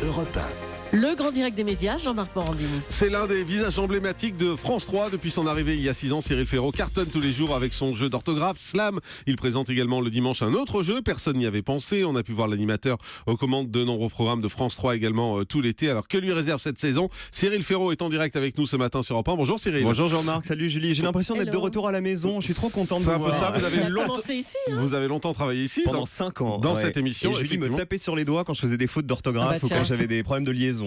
Europe 1. Le grand direct des médias, Jean-Marc Morandini. C'est l'un des visages emblématiques de France 3 depuis son arrivée il y a 6 ans. Cyril Ferraud cartonne tous les jours avec son jeu d'orthographe Slam. Il présente également le dimanche un autre jeu. Personne n'y avait pensé. On a pu voir l'animateur aux commandes de nombreux programmes de France 3 également tout l'été. Alors que lui réserve cette saison? Cyril Ferraud est en direct avec nous ce matin sur Europe 1. Bonjour Cyril. Bonjour Jean-Marc, salut Julie. J'ai l'impression d'être de retour à la maison. Je suis trop content de vous C'est un peu voir. ça. Vous avez longtemps travaillé ici Pendant 5 ans dans cette émission. Et Julie me tapait sur les doigts quand je faisais des fautes d'orthographe ou quand j'avais des problèmes de liaison.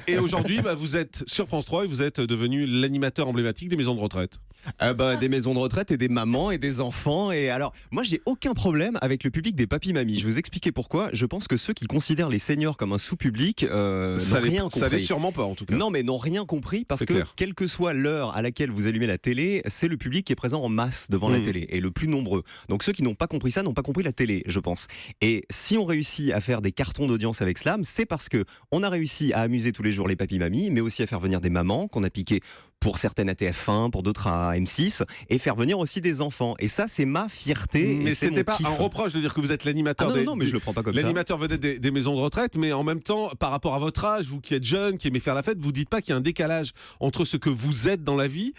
Et aujourd'hui, vous êtes sur France 3 et vous êtes devenu l'animateur emblématique des maisons de retraite. Des maisons de retraite et des mamans et des enfants. Et alors, moi, j'ai aucun problème avec le public des papis-mamies. Je vais vous expliquer pourquoi. Je pense que ceux qui considèrent les seniors comme un sous-public n'ont rien compris. Ça l'est sûrement pas, en tout cas. Non, mais n'ont rien compris parce que, quelle que soit l'heure à laquelle vous allumez la télé, c'est le public qui est présent en masse devant la télé et le plus nombreux. Donc, ceux qui n'ont pas compris ça n'ont pas compris la télé, je pense. Et si on réussit à faire des cartons d'audience avec Slam, c'est parce que on a réussi à amuser tous les jours les papis-mamies, mais aussi à faire venir des mamans qu'on a piquées pour certaines à TF1, pour d'autres à M6, et faire venir aussi des enfants. Et ça, c'est ma fierté. Mais c'était pas un reproche de dire que vous êtes l'animateur non, mais je le prends pas comme ça. L'animateur vedette des maisons de retraite, mais en même temps, par rapport à votre âge, vous qui êtes jeune, qui aimez faire la fête, vous dites pas qu'il y a un décalage entre ce que vous êtes dans la vie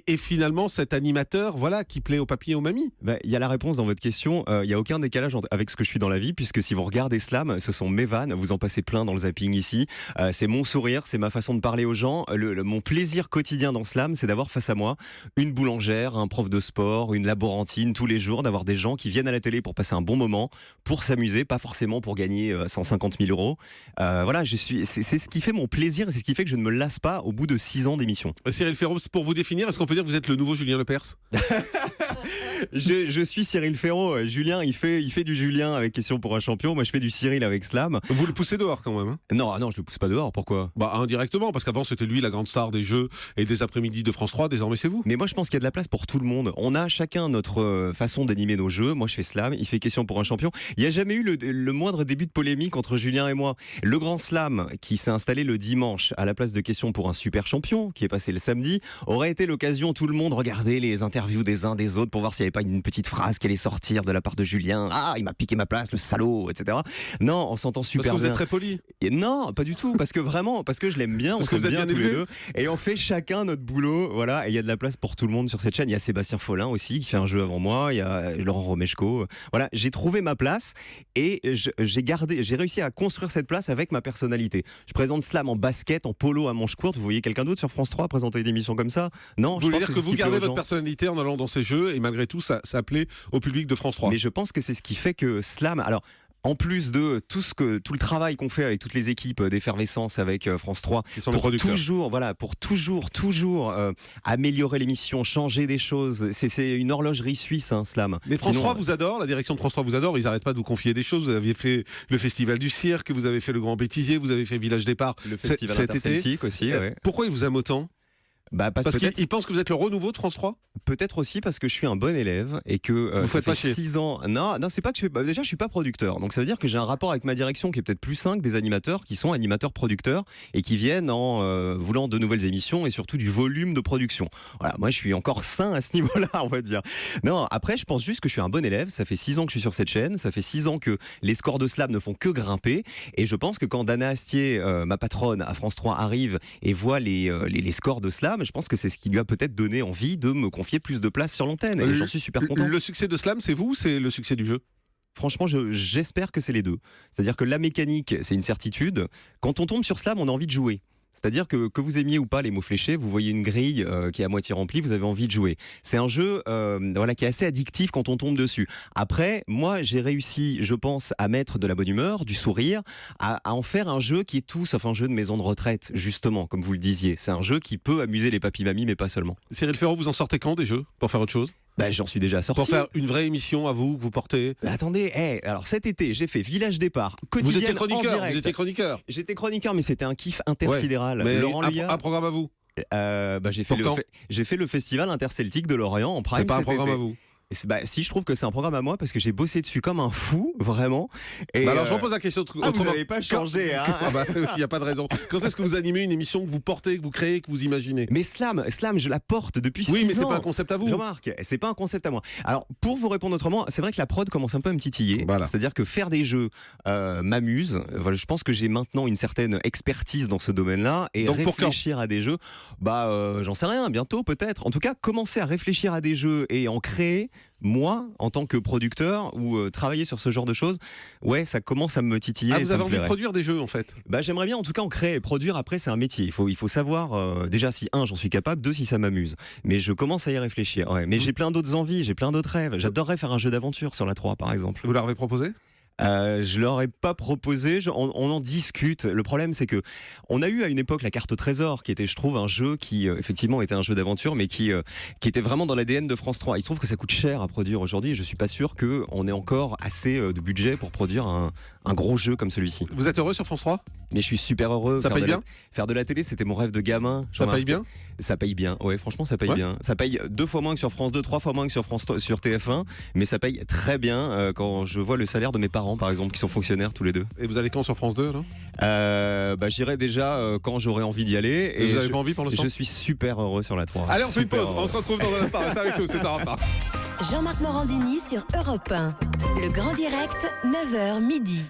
et finalement cet animateur, voilà, qui plaît aux papis et aux mamies. Il y a la réponse dans votre question. Il y a aucun décalage avec ce que je suis dans la vie, puisque si vous regardez Slam, ce sont mes vannes. Vous en passez plein dans le zapping ici. C'est mon sourire, c'est ma façon de parler aux gens. Mon plaisir quotidien dans Slam, c'est d'avoir face à moi une boulangère, un prof de sport, une laborantine tous les jours, d'avoir des gens qui viennent à la télé pour passer un bon moment, pour s'amuser, pas forcément pour gagner 150 000 euros. Voilà, c'est ce qui fait mon plaisir et c'est ce qui fait que je ne me lasse pas au bout de 6 ans d'émission. Cyril Ferraud, pour vous définir, est-ce qu'on peut dire que vous êtes le nouveau Julien Lepers? Je suis Cyril Ferraud. Julien, il fait du Julien avec Question pour un champion. Moi, je fais du Cyril avec Slam. Vous le poussez dehors quand même, hein? Non, je le pousse pas dehors. Pourquoi? Indirectement, parce qu'avant c'était lui la grande star des jeux et des après-midi de France 3. Désormais, c'est vous. Mais moi, je pense qu'il y a de la place pour tout le monde. On a chacun notre façon d'animer nos jeux. Moi, je fais Slam. Il fait Question pour un champion. Il n'y a jamais eu le moindre début de polémique entre Julien et moi. Le grand Slam, qui s'est installé le dimanche à la place de Question pour un super champion, qui est passé le samedi, aurait été l'occasion, tout le monde, regarder les interviews des uns des autres pour voir s'il n'y avait pas une petite phrase qui allait sortir de la part de Julien. Ah, il m'a piqué ma place, le salaud, etc. Non, on s'entend super bien. Parce que vous êtes très poli. Non, pas du tout. Parce que je l'aime bien. On s'aime bien tous les deux. Et on fait chacun notre boulot. Voilà. Et il y a de la place pour tout le monde sur cette chaîne. Il y a Sébastien Follin aussi qui fait un jeu avant moi. Il y a Laurent Romeshko. Voilà. J'ai trouvé ma place et j'ai réussi à construire cette place avec ma personnalité. Je présente Slam en basket, en polo à manches courtes. Vous voyez quelqu'un d'autre sur France 3 présenter des émissions comme ça? Non. Vous voulez dire que vous gardez votre personnalité en allant dans ces jeux et malgré tout, ça plaît au public de France 3. Mais je pense que c'est ce qui fait que Slam. Alors, en plus de tout le travail qu'on fait avec toutes les équipes d'effervescence avec France 3, pour toujours améliorer l'émission, changer des choses. C'est une horlogerie suisse, hein, Slam. Mais France 3 vous adore, la direction de France 3 vous adore. Ils n'arrêtent pas de vous confier des choses. Vous avez fait le festival du cirque, vous avez fait le Grand Bêtisier, vous avez fait Village Départ. Le festival interceltique aussi. Ouais. Pourquoi ils vous aiment autant? Parce qu'ils pensent que vous êtes le renouveau de France 3? Peut-être aussi parce que je suis un bon élève et que vous faites pas 6 ans. Non, c'est pas que déjà je suis pas producteur. Donc ça veut dire que j'ai un rapport avec ma direction qui est peut-être plus sain que des animateurs qui sont animateurs producteurs et qui viennent en voulant de nouvelles émissions et surtout du volume de production. Voilà, moi je suis encore sain à ce niveau-là, on va dire. Non, après je pense juste que je suis un bon élève. Ça fait 6 ans que je suis sur cette chaîne. Ça fait 6 ans que les scores de Slam ne font que grimper. Et je pense que quand Dana Astier, ma patronne à France 3, arrive et voit les scores de Slam, je pense que c'est ce qui lui a peut-être donné envie de me confier plus de place sur l'antenne. Et j'en suis super content. Le succès de Slam, c'est vous ou c'est le succès du jeu? Franchement, j'espère que c'est les deux. C'est-à-dire que la mécanique, c'est une certitude. Quand on tombe sur Slam, on a envie de jouer. C'est-à-dire que vous aimiez ou pas les mots fléchés, vous voyez une grille qui est à moitié remplie, vous avez envie de jouer. C'est un jeu qui est assez addictif quand on tombe dessus. Après, moi, j'ai réussi, je pense, à mettre de la bonne humeur, du sourire, à en faire un jeu qui est tout sauf un jeu de maison de retraite, justement, comme vous le disiez. C'est un jeu qui peut amuser les papis-mamies, mais pas seulement. Cyril Ferraud, vous en sortez quand des jeux pour faire autre chose? J'en suis déjà sorti. Pour faire une vraie émission à vous, que vous portez. Attendez, alors cet été, j'ai fait Village Départ, quotidienne en direct. Vous étiez chroniqueur. J'étais chroniqueur, mais c'était un kiff intersidéral. Mais Laurent un programme à vous? J'ai fait le festival interceltique de Lorient en prime. C'est pas un programme à vous? Si, je trouve que c'est un programme à moi parce que j'ai bossé dessus comme un fou, vraiment. Et alors je repose la question vous autrement. n'avez pas changé, hein. Il n'y a pas de raison. Quand est-ce que vous animez une émission que vous portez, que vous créez, que vous imaginez? Mais Slam, je la porte depuis 6 ans. Oui, mais c'est pas un concept à vous. Jean-Marc, c'est pas un concept à moi. Alors, pour vous répondre autrement, c'est vrai que la prod commence un peu à me titiller. Voilà. C'est-à-dire que faire des jeux m'amuse. Voilà, je pense que j'ai maintenant une certaine expertise dans ce domaine-là. Et Donc, pour réfléchir à des jeux, j'en sais rien, bientôt peut-être. En tout cas, commencer à réfléchir à des jeux et en créer, moi, en tant que producteur ou travailler sur ce genre de choses, ouais, ça commence à me titiller. Ah, et vous ça avez me envie de plairait. produire des jeux en fait? J'aimerais bien en tout cas en créer et produire. Après, c'est un métier. Il faut savoir déjà si j'en suis capable, deux, si ça m'amuse. Mais je commence à y réfléchir. Ouais. Mais j'ai plein d'autres envies, j'ai plein d'autres rêves. J'adorerais faire un jeu d'aventure sur la 3 par exemple. Vous leur avez proposé? Je leur ai pas proposé, on en discute. Le problème, c'est que on a eu à une époque la carte au trésor, qui était, je trouve, un jeu qui effectivement était un jeu d'aventure, mais qui était vraiment dans l'ADN de France 3. Il se trouve que ça coûte cher à produire aujourd'hui, et je suis pas sûr qu'on ait encore assez de budget pour produire un gros jeu comme celui-ci. Vous êtes heureux sur France 3? Mais je suis super heureux. Ça paye bien? Faire de la télé, c'était mon rêve de gamin. Ça paye bien? Ça paye bien, ouais, franchement ça paye bien. Ça paye 2 fois moins que sur France 2, 3 fois moins que sur TF1, mais ça paye très bien quand je vois le salaire de mes parents par exemple qui sont fonctionnaires tous les deux. Et vous allez quand sur France 2 là? J'irai déjà quand j'aurai envie d'y aller. Et vous n'avez pas envie pour l'instant? Je suis super heureux sur la 3. Allez, on fait une Super pause, heureux. on se retrouve dans un instant, restez avec nous, c'est un repas. Jean-Marc Morandini sur Europe 1. Le grand direct, 9h midi.